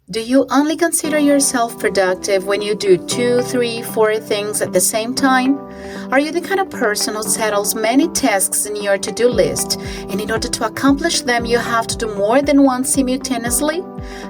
Do you only consider yourself productive when you do 2, 3, 4 things at the same time? Are you the kind of person who settles many tasks in your to-do list, and in order to accomplish them, you have to do more than one simultaneously?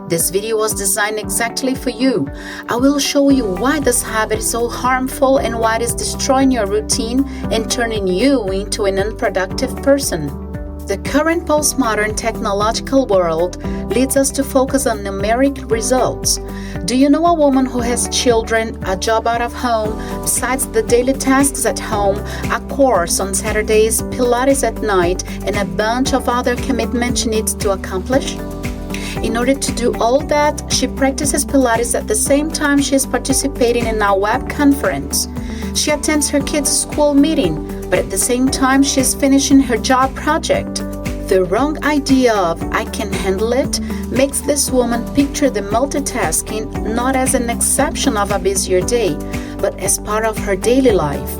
This video was designed exactly for you. I will show you why this habit is so harmful and why it is destroying your routine and turning you into an unproductive person. The current postmodern technological world leads us to focus on numeric results. Do you know a woman who has children, a job out of home, besides the daily tasks at home, a course on Saturdays, Pilates at night, and a bunch of other commitments she needs to accomplish? In order to do all that, she practices Pilates at the same time she is participating in a web conference. She attends her kids' school meeting, but at the same time she is finishing her job project. The wrong idea of "I can handle it" makes this woman picture the multitasking not as an exception of a busier day, but as part of her daily life.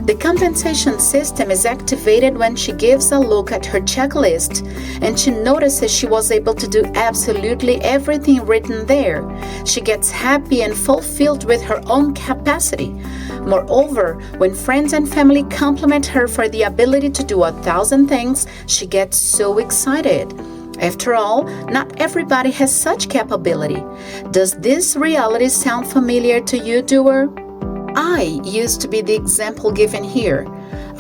The compensation system is activated when she gives a look at her checklist and she notices she was able to do absolutely everything written there. She gets happy and fulfilled with her own capacity. Moreover, when friends and family compliment her for the ability to do 1,000 things, she gets so excited. After all, not everybody has such capability. Does this reality sound familiar to you, doer? I used to be the example given here.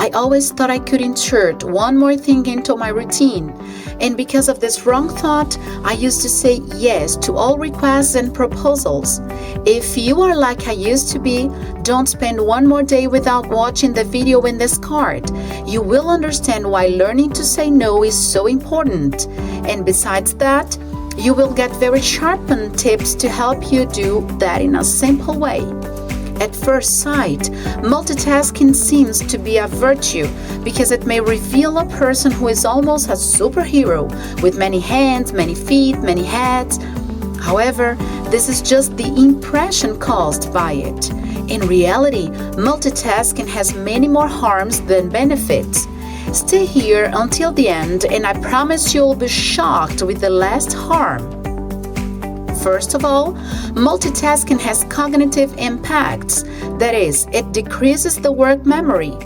I always thought I could insert one more thing into my routine, and because of this wrong thought, I used to say yes to all requests and proposals. If you are like I used to be, don't spend one more day without watching the video in this card. You will understand why learning to say no is so important. And besides that, you will get very sharpened tips to help you do that in a simple way. At first sight, multitasking seems to be a virtue because it may reveal a person who is almost a superhero with many hands, many feet, many heads. However, this is just the impression caused by it. In reality, multitasking has many more harms than benefits. Stay here until the end and I promise you'll be shocked with the last harm. First of all, multitasking has cognitive impacts. That is, it decreases the work memory.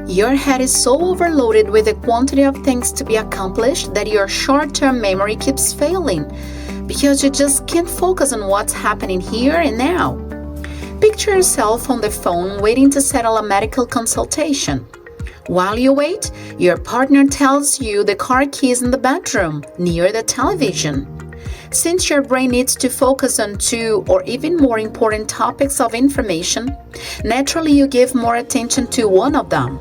Your head is so overloaded with the quantity of things to be accomplished that your short-term memory keeps failing because you just can't focus on what's happening here and now. Picture yourself on the phone waiting to settle a medical consultation. While you wait, your partner tells you the car key is in the bedroom, near the television. Since your brain needs to focus on two or even more important topics of information, naturally you give more attention to one of them.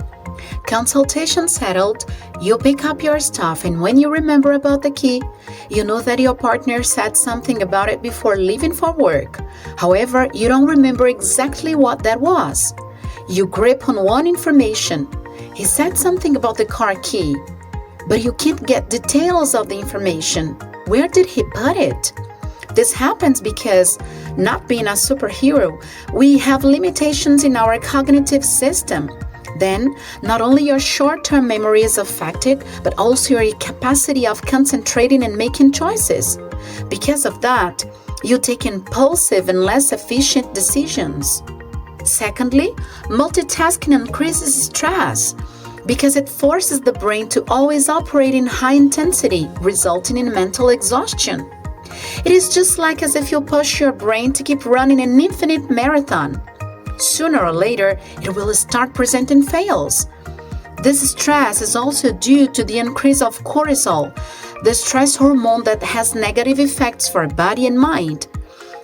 Consultation settled, you pick up your stuff, and when you remember about the key, you know that your partner said something about it before leaving for work. However, you don't remember exactly what that was. You grip on one information. He said something about the car key, but you can't get details of the information. Where did he put it? This happens because, not being a superhero, we have limitations in our cognitive system. Then, not only your short-term memory is affected, but also your capacity of concentrating and making choices. Because of that, you take impulsive and less efficient decisions. Secondly, multitasking increases stress because it forces the brain to always operate in high intensity, resulting in mental exhaustion. It is just like as if you push your brain to keep running an infinite marathon. Sooner or later, it will start presenting fails. This stress is also due to the increase of cortisol, the stress hormone that has negative effects for body and mind.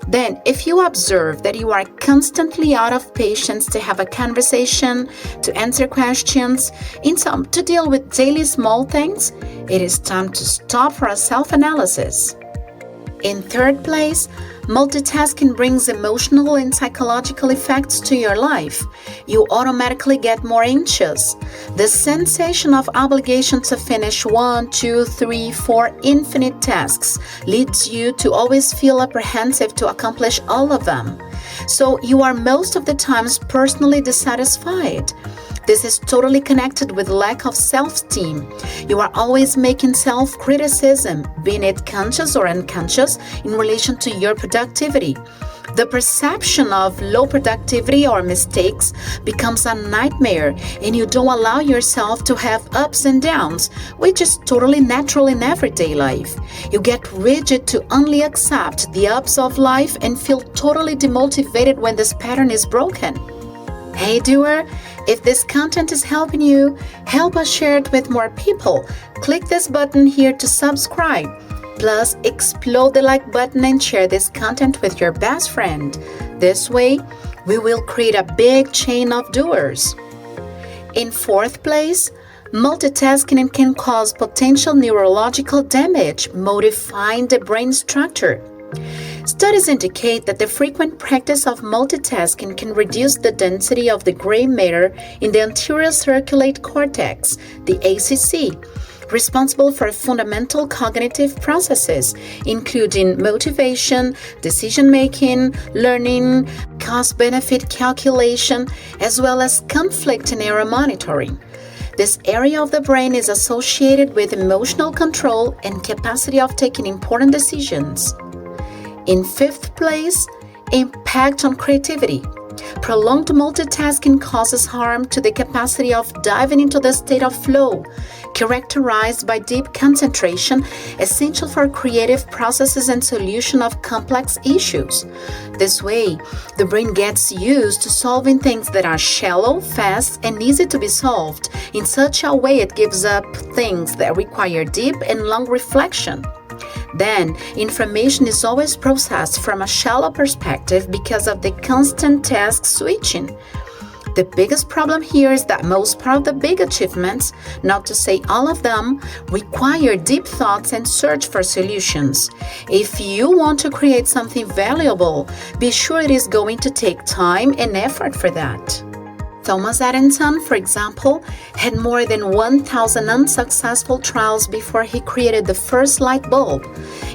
Then, if you observe that you are constantly out of patience to have a conversation, to answer questions, to deal with daily small things, it is time to stop for a self-analysis. In third place, multitasking brings emotional and psychological effects to your life. You automatically get more anxious. The sensation of obligation to finish 1, 2, 3, 4 infinite tasks leads you to always feel apprehensive to accomplish all of them. So you are most of the times personally dissatisfied. This is totally connected with lack of self-esteem. You are always making self-criticism, being it conscious or unconscious, in relation to your productivity. The perception of low productivity or mistakes becomes a nightmare, and you don't allow yourself to have ups and downs, which is totally natural in everyday life. You get rigid to only accept the ups of life and feel totally demotivated when this pattern is broken. Hey doer, if this content is helping you, help us share it with more people. Click this button here to subscribe. Plus, explode the like button and share this content with your best friend. This way, we will create a big chain of doers. In fourth place, multitasking can cause potential neurological damage, modifying the brain structure. Studies indicate that the frequent practice of multitasking can reduce the density of the gray matter in the anterior cingulate cortex, the ACC, responsible for fundamental cognitive processes, including motivation, decision-making, learning, cost-benefit calculation, as well as conflict and error monitoring. This area of the brain is associated with emotional control and capacity of taking important decisions. In fifth place, impact on creativity. Prolonged multitasking causes harm to the capacity of diving into the state of flow, characterized by deep concentration, essential for creative processes and solution of complex issues. This way, the brain gets used to solving things that are shallow, fast, and easy to be solved. In such a way, it gives up things that require deep and long reflection. Then, information is always processed from a shallow perspective because of the constant task switching. The biggest problem here is that most part of the big achievements, not to say all of them, require deep thoughts and search for solutions. If you want to create something valuable, be sure it is going to take time and effort for that. Thomas Edison, for example, had more than 1,000 unsuccessful trials before he created the first light bulb.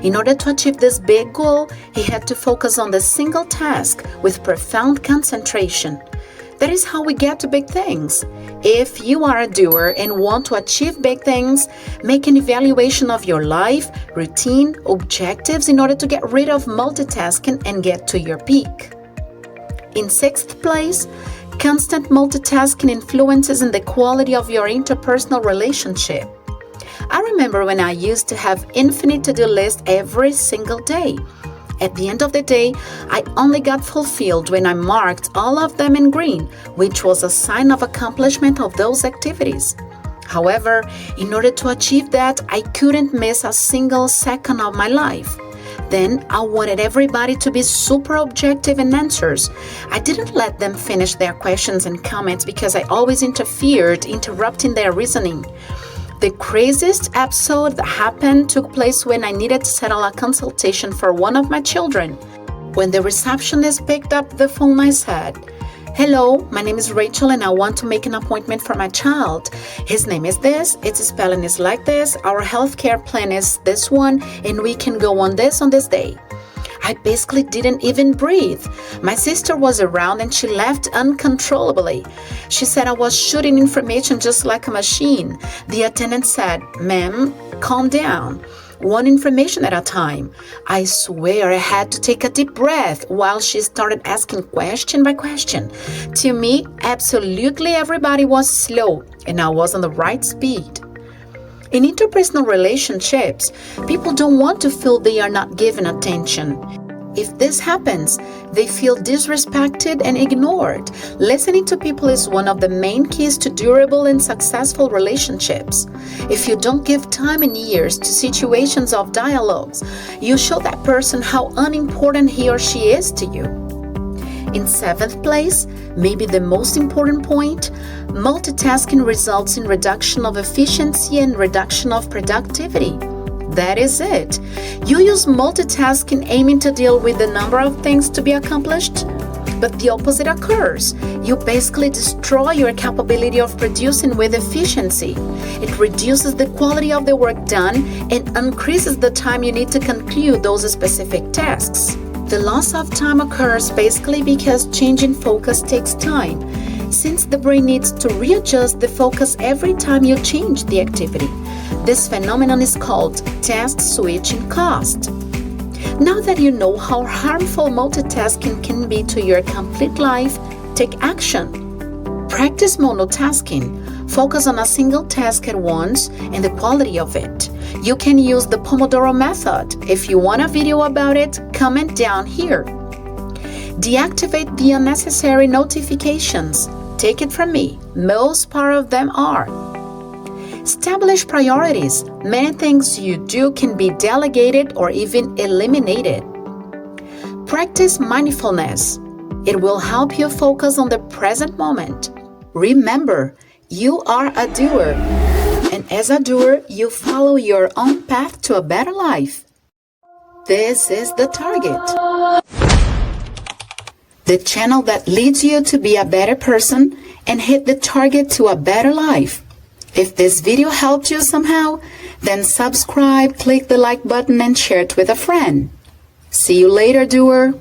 In order to achieve this big goal, he had to focus on the single task with profound concentration. That is how we get to big things. If you are a doer and want to achieve big things, make an evaluation of your life, routine, objectives in order to get rid of multitasking and get to your peak. In sixth place, constant multitasking influences in the quality of your interpersonal relationship. I remember when I used to have infinite to-do lists every single day. At the end of the day, I only got fulfilled when I marked all of them in green, which was a sign of accomplishment of those activities. However, in order to achieve that, I couldn't miss a single second of my life. Then I wanted everybody to be super objective in answers. I didn't let them finish their questions and comments because I always interfered, interrupting their reasoning. The craziest episode that happened took place when I needed to settle a consultation for one of my children. When the receptionist picked up the phone, I said, "Hello, my name is Rachel and I want to make an appointment for my child. His name is this, its spelling is like this, our healthcare plan is this one, and we can go on this day." I basically didn't even breathe. My sister was around and she laughed uncontrollably. She said I was shooting information just like a machine. The attendant said, "Ma'am, calm down. One information at a time." I swear I had to take a deep breath while she started asking question by question. To me, absolutely everybody was slow and I was on the right speed. In interpersonal relationships, people don't want to feel they are not given attention. If this happens, they feel disrespected and ignored. Listening to people is one of the main keys to durable and successful relationships. If you don't give time and ears to situations of dialogues, you show that person how unimportant he or she is to you. In seventh place, maybe the most important point, multitasking results in reduction of efficiency and reduction of productivity. That is it. You use multitasking aiming to deal with the number of things to be accomplished, but the opposite occurs. You basically destroy your capability of producing with efficiency. It reduces the quality of the work done and increases the time you need to conclude those specific tasks. The loss of time occurs basically because changing focus takes time. since the brain needs to readjust the focus every time you change the activity. This phenomenon is called task switching cost. Now that you know how harmful multitasking can be to your complete life, take action. Practice monotasking. Focus on a single task at once and the quality of it. You can use the Pomodoro method. If you want a video about it, comment down here. Deactivate the unnecessary notifications. Take it from me, most part of them are. Establish priorities. Many things you do can be delegated or even eliminated. Practice mindfulness. It will help you focus on the present moment. Remember, you are a doer, and as a doer, you follow your own path to a better life. This is the target. The channel that leads you to be a better person and hit the target to a better life. If this video helped you somehow, then subscribe, click the like button, and share it with a friend. See you later, doer.